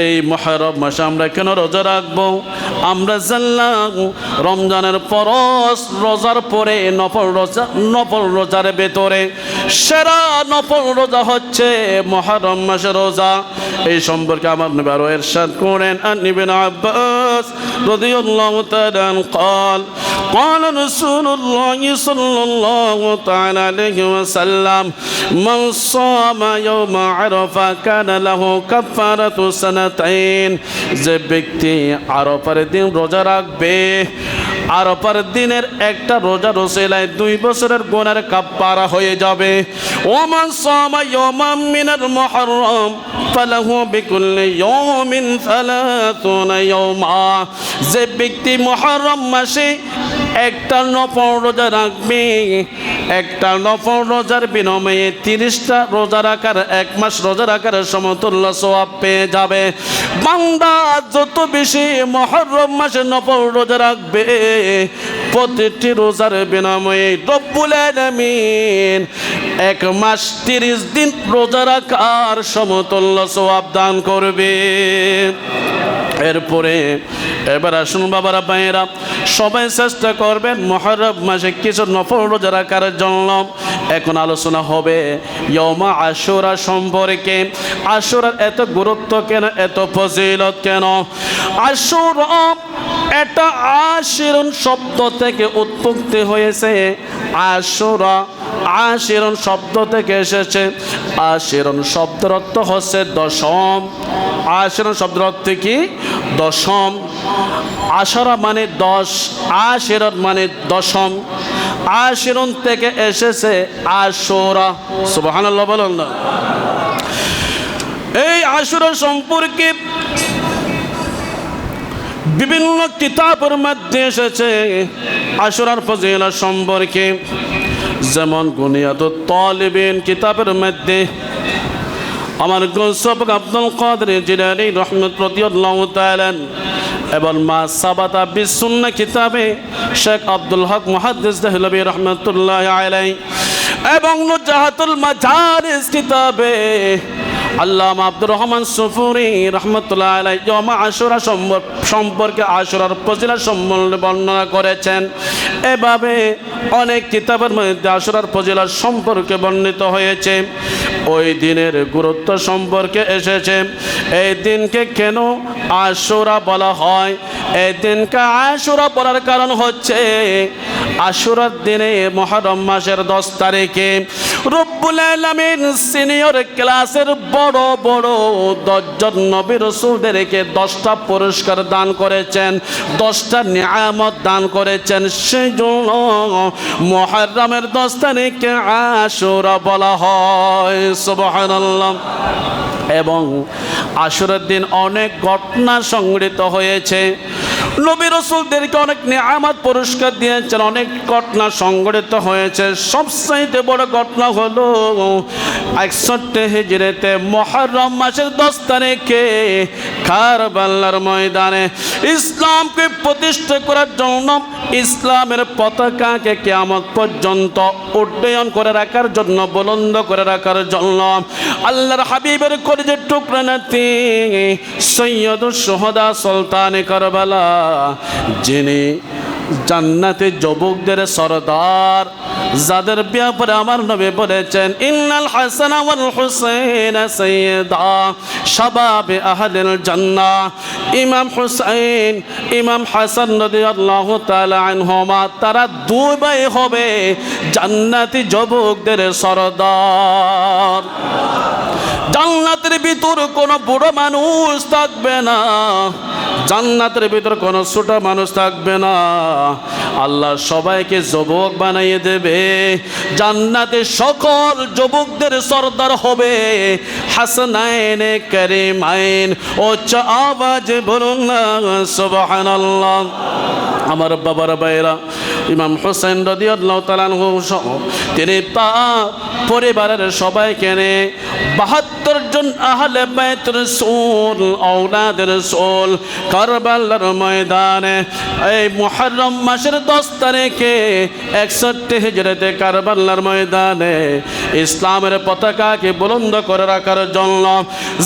এই মুহররম মাসে আমরা কেন রোজা রাখবো? আমরা জানলাম রমজানের ফরজ রোজার পরে নফল রোজার ভেতরে সেরা নফল রোজা হচ্ছে মুহররম মাসের রোজা। এই সম্পর্কে আমার নবী আরো ইরশাদ করেন, আন ইবনে আব্বাস রাদিয়াল্লাহু তাআলা قال قال رسول الله صلى الله تعالى عليه وسلم من صام يوم عرفة كان له كفارة سنتين। যে ব্যক্তি আরাফার দিন রোজা রাখবে, আরাফার দিনের একটা রোজার ওসিলায় 2 বছরের গুনার কাফারা হয়ে যাবে। ওমান সামা ইয়াওমান মিনাল মুহররম ফালাহু বিকুল্লি ইয়াওমিন 30 ইয়াওমা। যে ব্যক্তি মুহররম মাসে একটা নফল রোজা রাখবে, একটা নফল রোজার বিনিময়ে 30টা রোজা রাখার 1 মাস রোজা রাখার সমতুল্য সওয়াব পেয়ে যাবে। বান্দা যত বেশি মুহররম মাসে নফল রোজা রাখবে, প্রতিটি রোজার বিনিময়ে রব্বুল আলামিন 1 মাস 30 দিন রোজা রাখার সমতুল্য সওয়াব দান করবে। এরপরে এবার আসুন বাবারা ভাইয়েরা, সবাই চেষ্টা করবেন মুহররম মাসে কিছু নফল রোজা রাখার জন্য। এখন আলোচনা হবে ইয়াউমা আশুরা সম্পর্কে। আশুরার এত গুরুত্ব কেন, এত ফজিলত কেন? আশুরা এটা আশিরুন শব্দ থেকে উৎপত্তি হয়েছে। আশুরা আশিরুন শব্দ থেকে এসেছে। আশিরুন শব্দের অর্থ হচ্ছে দশম। আশিরুন শব্দের অর্থ কি? দশম। আশরা মানে 10, আশিরুন মানে দশম। আশিরুন থেকে এসেছে আশুরা। সুবহানাল্লাহ বলুন না। এই আশুরা সম্পর্কে বিভিন্ন কিতাবের মধ্যে এসেছে আশুরার ফজিলত সম্পর্কে। যেমন গুনিয়াতুত তালিবিন কিতাবের মধ্যে আমার গৌসুফ আব্দুল কাদের জিলানী রাহমাতুল্লাহি তাআলা এবং মা সাবাতা বিসুন্নাহ কিতাবে শেখ আব্দুল হক মুহাদ্দিস দেহলভী রাহমাতুল্লাহি আলাইহি এবং নুজাহাতুল মাজারিস কিতাবে আল্লামা আব্দুর রহমান সুফুরি রাহমাতুল্লাহি আলাইহি ইয়াউমা আশুরা সম্পর্কে আশুরার ফজিলত সম্বন্ধে বর্ণনা করেছেন। এভাবে অনেক কিতাবের মধ্যে আশুরার ফজিলত সম্পর্কে বর্ণিত হয়েছে। ওই দিনের গুরুত্ব সম্পর্কে এসেছে। এই দিনকে কেন আশুরা বলা হয়? এই দিনকে আশুরা বলার কারণ হচ্ছে আশুরার দিনে মুহররম মাসের 10 তারিখে রব্বুল আলামিন সিনিয়র ক্লাসের বড় বড় 10 জন নবী রাসূলদেরকে 10টা পুরস্কার দান করেছেন, 10টা নিয়ামত দান করেছেন। সেই জন্য মুহররমের 10 তারিখকে আশুরা বলা হয়। সুবহানাল্লাহ। এবং আশুরার দিন অনেক ঘটনা সংঘটিত হয়েছে। নবী রাসূলদেরকে অনেক নিয়ামত পুরস্কার দিয়েছেন, অনেক ঘটনা সংঘটিত হয়েছে। সবচাইতে বড় ঘটনা হলো 61 হিজরিতে মুহররম মাসের 10 তারিখে কারবালার ময়দানে ইসলামকে প্রতিষ্ঠা করার জন্য, ইসলামের পতাকাকে কিয়ামত পর্যন্ত উড্ডয়ন করে রাখার জন্য, বুলন্দ করে রাখার জন্য আল্লাহর হাবিবের কলিজার টুকরা নাতি সৈয়দুশ শুহাদা সুলতানে কারবালা, যিনি জান্নাতে যুবকদের সরদার, যাদের ব্যাপারে আমার নবী বলেছেন ইন্নাল হাসান ওয়াল হুসাইন সাইয়্যিদা শাবাবে আহলিল জান্নাহ। ইমাম হুসাইন, ইমাম হাসান রাদিয়াল্লাহু তাআলা আনহুমা, তারা 2 ভাই হবে জান্নাতি যুবকদের সরদার। জান্নাতের ভিতর কোনো বুড়ো মানুষ থাকবে না, জান্নাতের ভিতর কোনো ছোট মানুষ থাকবে না। আল্লাহ সবাইকে যুবক বানিয়ে দেবে। জান্নাতে সকল যুবকদের সরদার হবে হাসানাইনে কারিমাইন। উচ্চ আওয়াজে বলুন না সুবহানাল্লাহ। আমার বাবার ভাইরা, ইমাম হুসাইন রাদিয়াল্লাহু তাআলা আনহু তিনি তার পরিবারের সবাইকে নিয়ে 72 জন একজন আহলে বাইত রাসূল আওলাদ রাসূল কারবালার ময়দানে এই মুহররম মাসের 10 তারিখে 61 হিজরতে কারবালার ময়দানে ইসলামের পতাকাকে বুলন্দ করে রাখার জন্য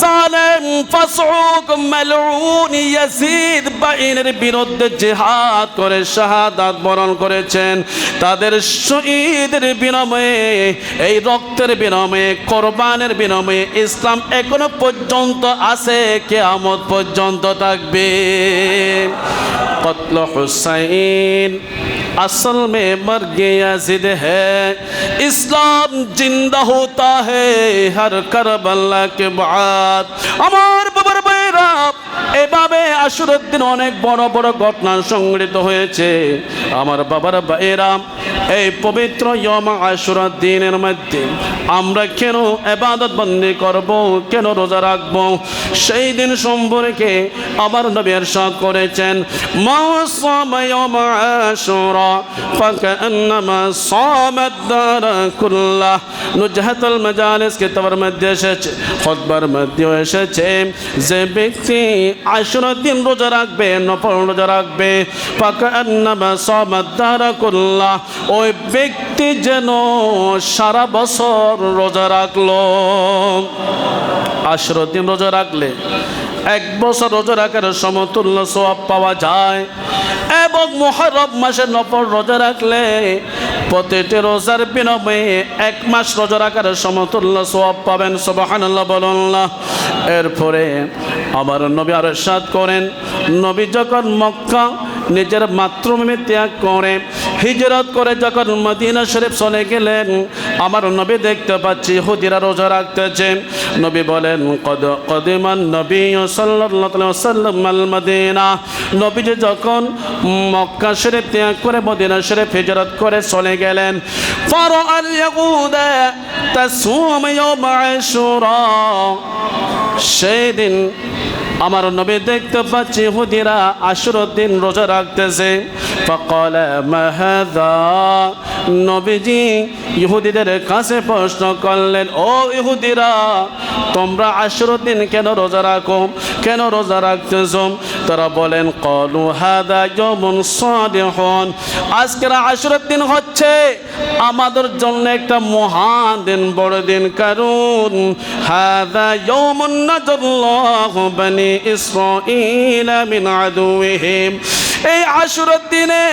জালেম ফাসউক মালউন ইয়াজিদ বাইনের বিরুদ্ধে জিহাদ করে শাহাদাত বরণ করেছেন। তাদের শহীদের বিনিময়ে এই রক্তের বিনিময়ে কোরবানের বিনিময়ে ইসলাম এখনো পর্যন্ত আছে, কিয়ামত পর্যন্ত থাকবে। কতল হুসাইন असल में मर गया जिद है, इस्लाम जिंदा होता है हर करबला के बाद। আমার বাবার ভাইরা, এভাবে আশুরার দিন অনেক বড় বড় ঘটনা সংঘটিত হয়েছে। আমার বাবার ভাইরা, এই পবিত্র ইয়ম আশুরার দিনের মধ্যে আমরা কেন ইবাদত বন্দি করব, কেন রোজা রাখব, সেই দিন সম্পর্কে আমার নবী ইরশাদ করেছেন, মা সামা ইয়ম আশুরা ফাকান্নামা সামাদ দার কুল্লাহ। নুজহাতুল মাজালিস কিতাবের মধ্যে এসেছে, খুতবার মধ্যে এসেছে, যে ব্যক্তি আশুরার দিন রোজা রাখবে, নফল রোজা রাখবে, ফাকান্নামা সামাদ দার কুল্লাহ, ওই ব্যক্তি যেন সারা বছর রোজা রাখলো। আশুরার দিন রোজা রাখলে 1 বছর রোজা রাখার সমতুল্য সওয়াব পাওয়া যায়। এবং মুহররম মাসে নফল রোজা রাখলে প্রতিটি রোজার বিনিময়ে 1 মাস রোজা রাখার সমতুল্য সওয়াব পাবেন। সুবহানাল্লাহ বলুন না। এরপরে আমার নবী আরো ইরশাদ করেন, নবী যখন মক্কা নিজের মাতৃভূমি ত্যাগ করে হিজরত করে যখন মদিনা শরীফ চলে গেলেন, আমার নবী দেখতে পাচ্ছি ইহুদিরা রোজা রাখতেছে। নবী বলেন, কদিমান নবী সাল্লাল্লাহু আলাইহি ওয়াসাল্লাম আল মদিনা, নবীজি যখন মক্কা শরীফ ত্যাগ করে মদিনা শরীফ হিজরত করে চলে গেলেন, ফারাআল ইয়াহুদা তাসুম ইয়াউম আশুরা, সেই দিন আমার নবী দেখতে পাচ্ছি ইহুদিরা আশুরার দিন রোজা রাখতেছে। ফাকালা মা হাযা, নবীজি ইহুদিদের কাছে প্রশ্ন করলেন, ও ইহুদিরা, তোমরা আশুরার দিন কেন রোজা রাখো, কেন রোজা রাখতেছ? তারা বলেন, ক্বালু হাযা ইয়াউমুন সাদিহুন, আজকের আশুরার দিন হচ্ছে আমাদের জন্য একটা মহান দিন, বড় দিন। কারণ হাযা ইয়াউমুন নাজাল্লাহু বানি ইসরাঈল মিন আদুইহিম, এই আশুরার দিনে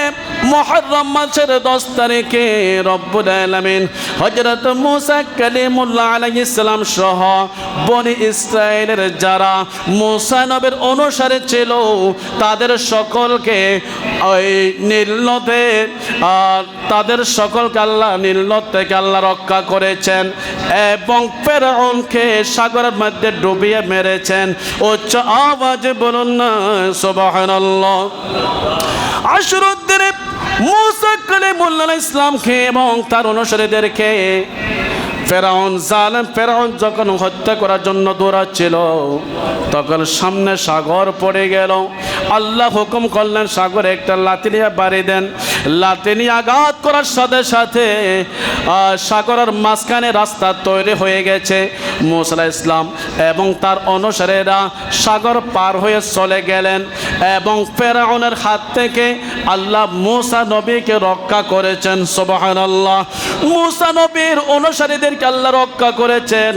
মুহররম মাসের 10 তারিখে রব্বুল আলামিন হযরত মুসা কালিমুল্লাহ আলাইহিস সালাম সহ বনি ইসরাইলের যারা মুসা নবীর অনুসারী ছিল তাদের সকলকে ওই নীল নদে তাদের সকলকে আল্লাহ নীল নদ থেকে আল্লাহ রক্ষা করেছেন এবং ফেরাউনকে সাগরের মধ্যে ডুবিয়ে মেরেছেন। উচ্চ আওয়াজে বলুন না সুবহানাল্লাহ। আশুরার দিনে মুসা কালিমুল্লাহ আলাইহিস সালামকে এবং তার অনুসারীদেরকে ফেরাউন জালেম ফেরাউন যখন হত্যা করার জন্য দৌড়াচ্ছিল, তখন সামনে সাগর পড়ে গেল। আল্লাহ হুকুম করলেন সাগরে একটা লাঠি নিয়ে বাড়ি দেন। লাঠি নিয়ে আঘাত করার সাথে সাথে সাগরের মাঝখানে রাস্তা তৈরি হয়ে গেছে। মুসা আলাইহিস সালাম এবং তার অনুসারীরা সাগর পার হয়ে চলে গেলেন এবং ফেরাউনের হাত থেকে আল্লাহ মুসা নবীকে রক্ষা করেছেন। সুবহানাল্লাহ। মুসা নবীর অনুসারীদের আল্লাহ রক্ষা করেছেন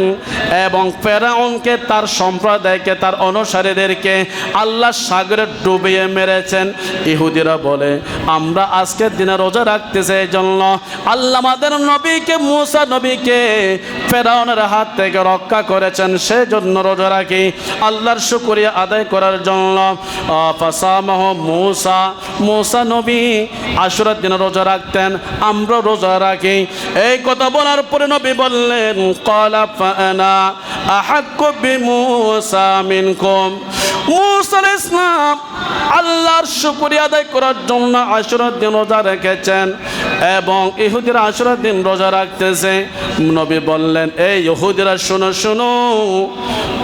এবং ফেরাউনকে তার সম্প্রদায়কে তার অনুসারীদেরকে আল্লাহ সাগরে ডুবিয়ে মেরেছেন। ইহুদিরা বলে, আমরা আজকের দিনে রোজা রাখতেছি এই জন্য আল্লাহ আমাদের নবীকে মুসা নবীকে ফেরাউনের হাত থেকে রক্ষা করেছেন, সেই জন্য রোজা রাখি আল্লাহর শুকরিয়া আদায় করার জন্য। ফাসামাহু মুসা, মুসা নবী আশুরার দিনে রোজা রাখতেন, আমরা রোজা রাখি। এই কথা বলার পরে নবী বললেন, ক্বালা ফাআনা আহাক্কু বিমুসা মিনকুম। মুসা আলাইহিস সালাম আল্লাহর শুকরিয়া আদায় করার জন্য আশুরার দিন রোজা রেখেছেন এবং ইহুদিরা আশুরার দিন রোজা রাখতেছে। নবী বললেন, বললেন, এই ইহুদিরা শোনো শোনো,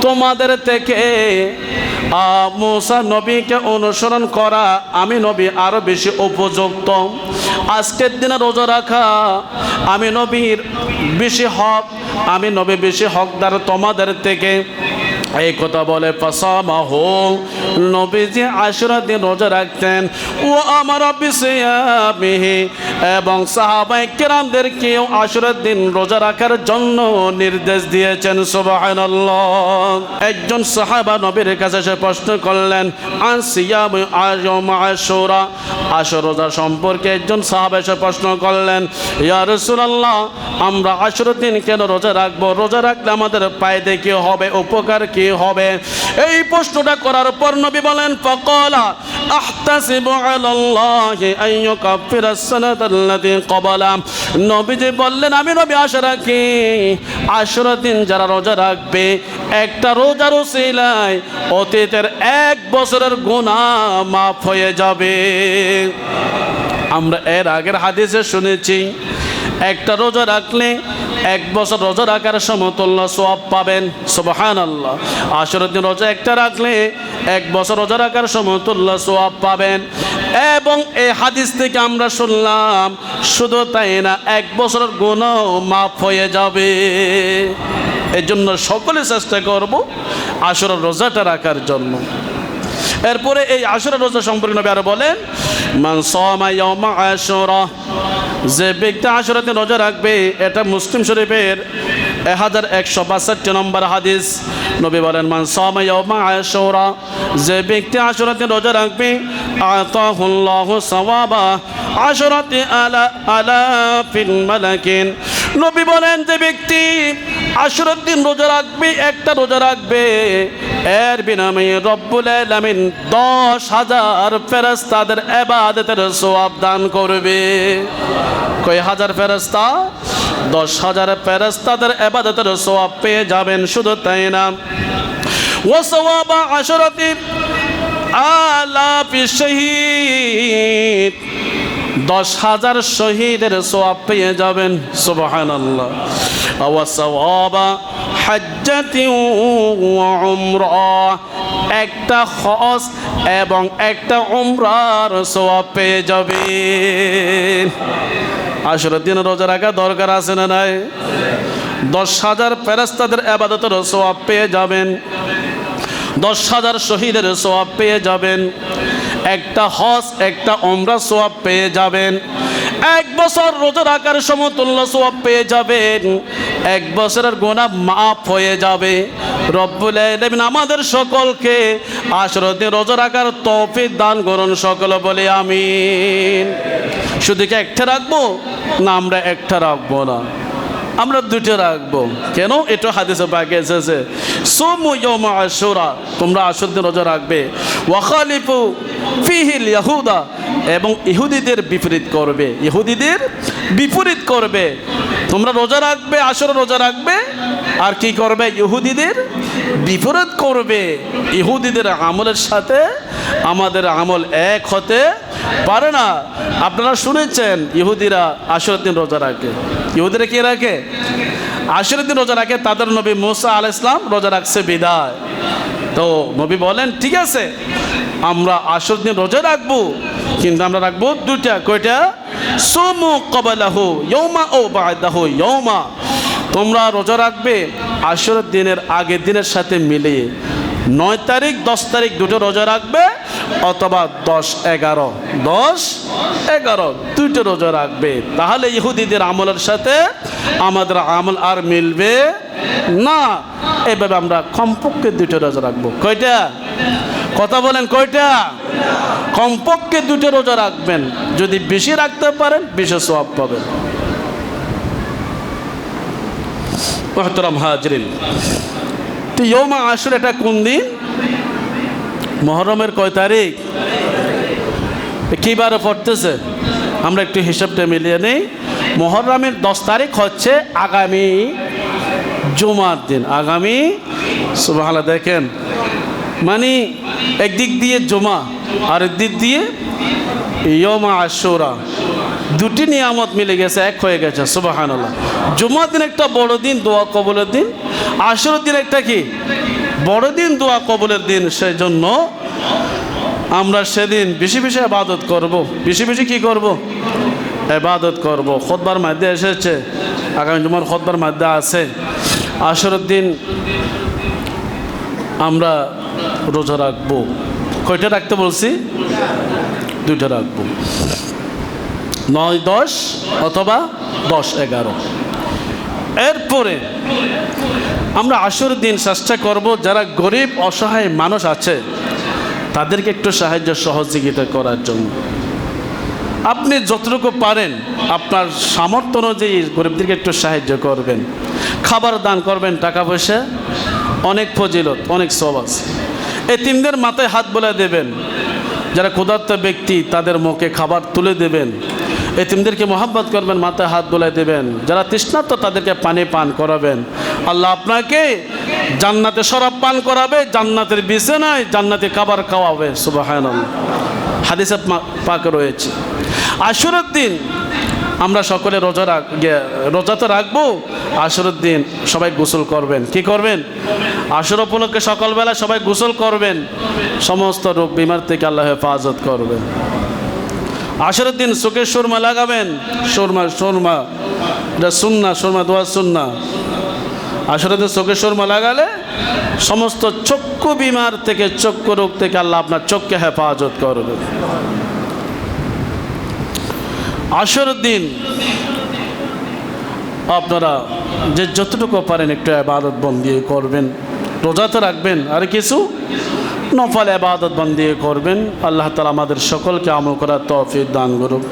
তোমাদের থেকে মুসা নবীকে অনুসরণ করা আমি নবী আরো বেশি উপযুক্ত। আজকের দিনে রোজা রাখা আমি নবীর বেশি হক, আমি নবী বেশি হকদার তোমাদের থেকে। এই কথা বলে ফাসামাহু, নবীজি আশুরা দিন রোজা রাখতেন। ও আমার বিসিয়ামিহি, এবং সাহাবায়ে কেরামদেরকেও আশুরা দিন রোজা রাখার জন্য নির্দেশ দিয়েছেন। সুবহানাল্লাহ। একজন সাহাবা নবীর কাছে এসে প্রশ্ন করলেন, আন সিয়াম আশুরা, আশুরা রোজা সম্পর্কে একজন সাহাবা এসে প্রশ্ন করলেন, ইয়া রাসূলুল্লাহ, আমরা আশুরা দিন কেন রোজা রাখবো? রোজা রাখলে আমাদের ফায়দা কি হবে, উপকার কি হবে? এই প্রশ্নটা করার পর নবী বলেন, ফাকালা আহতাসিবু আলাল্লাহি আন ইউকাফিরা সানাতাল্লাতী ক্বাবালা। নবীজি বললেন, আমি নবী আশা রাখি আশুরা দিন যারা রোজা রাখবে, একটা রোজার উসিলায় অতীতের 1 বছরের গুনাহ মাফ হয়ে যাবে। আমরা এর আগের হাদিসে শুনেছি, একটা রোজা রাখলে 1 বছর রোজা রাখার সমতুল্য সওয়াব পাবেন। সুবহানাল্লাহ। আশুরা দিন রোজা একটা রাখলে 1 বছর রোজা রাখার সমতুল্য সওয়াব পাবেন। এবং এই হাদিস থেকে আমরা শুনলাম, শুধু তাই না, 1 বছরের গুনাহ মাফ হয়ে যাবে। এই জন্য সকলে চেষ্টা করব আশুরা রোজাটা রাখার জন্য। এরপরে এই আশুরা রোজা সম্পর্কে নবী আরো বলেন, মান সামা ইয়াওমা আশুরা, যে ব্যক্তি আশুরা দিন রোজা রাখবে, এটা মুসলিম শরীফের 1162 নম্বর হাদিস। নবী বলেন, মান সামা ইয়াওমা আশুরা, যে ব্যক্তি আশুরা দিন রোজা রাখবে, আতাহুল্লাহু সাওয়াবা আশরাতি আলাফিল মালাকিন। নবী বলেন, যে ব্যক্তি আশুরা দিন রোজা রাখবে, একটা রোজা রাখবে, এর বিনিময়ে রব্বুল আলামিন 10,000 ফেরেশতাদের ইবাদতের সওয়াব দান করবে। কয় হাজার ফেরেশতা? 10,000 ফেরেশতাদের ইবাদতের সওয়াব পেয়ে যাবেন। শুধু তাই না, ওয়া সাওয়াবা আশরাতি আলাফি শহীদ, 10,000 শহীদের সওয়াব পেয়ে যাবেন। সুবহানাল্লাহ। ওয়া সাওয়াবা হাজ্জাতি ওয়া উমরা, একটা হজ এবং একটা উমরার সওয়াব পেয়ে যাবেন। আশুরা দিন রোজা রাখা দরকার আছে না নাই? 10,000 ফেরেশতাদের ইবাদতের সওয়াব পেয়ে যাবেন, 10,000 শহীদের সওয়াব পেয়ে যাবেন, একটা হজ একটা উমরা সওয়াব পেয়ে যাবেন, 1 বছর রোজা রাখার সমতুল্য সওয়াব পেয়ে যাবেন, 1 বছরের গুনাহ মাফ হয়ে যাবে। রব্বুল আলামিন আমাদের সকলকে আশুরা দিন রোজা রাখার তৌফিক দান করুন, সকলে বলি আমিন। শুধু কি একটা রাখবো? না, আমরা একটা রাখবো না, আমরা 2টা রাখবো। কেন? এটা হাদিসে পাকে এসেছে, সুমু ইয়াওমা আশুরা, তোমরা আশুরা দিন রোজা রাখবে, ওয়া খালিফু ফিহিল ইয়াহুদা, এবং ইহুদিদের বিপরীত করবে, ইহুদিদের বিপরীত করবে। তোমরা রোজা রাখবে, আশুরা রোজা রাখবে, আর কি করবে? ইহুদিদের বিপরীত করবে। ইহুদিদের আমলের সাথে আমাদের আমল এক হতে পারে না। আপনারা শুনেছেন ইহুদিরা আশুরা দিন রোজা রাখে। ইহুদিরা কি রাখে? আশুরা দিন রোজা রাখে। তাদের নবী মুসা আলাইহিস সালাম রোজা রাখছে বিদায়। তো নবী বলেন, ঠিক আছে, আমরা আশুরা দিন রোজা রাখবো, কিন্তু আমরা রাখবো 2টা। কয়টা? সুমু ক্বাবলাহু ইয়াওমা ও বা'দাহু ইয়াওমা, তোমরা রোজা রাখবে আশুরা দিনের আগের দিনের সাথে মিলিয়ে 9 তারিখ 10 তারিখ 2টো রোজা রাখবে, অথবা 10-11 2টো রোজা রাখবে। তাহলে ইহুদিদের আমলের সাথে আমাদের আমল আর মিলবে না। এভাবে আমরা কমপক্ষে 2টো রোজা রাখবো। কয়টা? কথা বলেন, কয়টা? কমপক্ষে 2টো রোজা রাখবেন। যদি বেশি রাখতে পারেন, বেশি সওয়াব পাবেন। মুহতারাম হাজরিন, তো ইয়াউমা আশুরা এটা কোন দিন? মুহররমের কয় তারিখ? কি বারে পড়তেছে? আমরা একটু হিসাবটা মিলিয়ে নেই। মুহররমের 10 তারিখ হচ্ছে আগামী জুমার দিন। আগামী, সুবহানাল্লাহ, দেখেন, মানে একদিক দিয়ে জুমা আর একদিক দিয়ে ইয়াউমা আশুরা। দুটি নিয়ামত মিলে গেছে, এক হয়ে গেছে। সুবহানাল্লাহ। জুমার দিন একটা বড় দিন, দোয়া কবুলের দিন। আশুরার দিন একটা কি বড় দিন, দোয়া কবুলের দিন। সেই জন্য আমরা সেদিন বেশি বেশি ইবাদত করব। বেশি বেশি কি করব? ইবাদত করব। খুতবার মধ্যে এসেছে, আগামী জুমার খুতবার মধ্যে আছে, আশুরার দিন আমরা রোজা রাখবো। কয়টা রাখতে বলছি? 2টা রাখবো, 9, 10 অথবা 10, 11। এরপরে আমরা আশুর দিন চেষ্টা করব যারা গরিব অসহায় মানুষ আছে তাদেরকে একটু সাহায্য সহযোগিতা করার জন্য। আপনি যতটুকু পারেন আপনার সামর্থ্য অনুযায়ী গরিবদেরকে একটু সাহায্য করবেন, খাবার দান করবেন, টাকা পয়সা অনেক ফজিলত, অনেক সওয়াব আছে। এতিমদের মাথায় হাত বুলিয়ে দেবেন, যারা ক্ষুধার্ত ব্যক্তি তাদের মুখে খাবার তুলে দেবেন। এতিমদেরকে মহব্বত করবেন, মাথায় হাত বুলিয়ে দেবেন। যারা তৃষ্ণার্ত তাদেরকে পানি পান করাবেন। আল্লাহ আপনাকে জান্নাতে শরাব পান করাবে, জান্নাতের বিছানায় জান্নাতে খাবার খাওয়াবে। সুবহানাল্লাহ, হাদিসে পাক রয়েছে। আশুরার দিন আমরা সকলে রোজা তো রাখবো। আশুরার দিন সবাই গোসল করবেন। কি করবেন? আশুরা উপলক্ষে সকালবেলা সবাই গোসল করবেন, সমস্ত রোগ বিমার থেকে আল্লাহ হেফাজত করবেন। আশুরার দিন চোখে সুরমা লাগাবেন। সুরমা এটা সুন্নাহ, সুরমা দোয়া সুন্নাহ। আশুরার দিন চোখে সুরমা লাগালে সমস্ত চক্ষু বিমার থেকে, চক্ষু রোগ থেকে আল্লাহ আপনার চোখকে হেফাজত করবে। আশুরার দিন আপনারা যে যতটুকু পারেন একটু ইবাদত বন্দি করবেন। রোজা তো রাখবেন, আর কিছু নফল ইবাদত বন্দি করবেন। আল্লাহ তাআলা আমাদের সকলকে আমল করার তৌফিক দান করুন।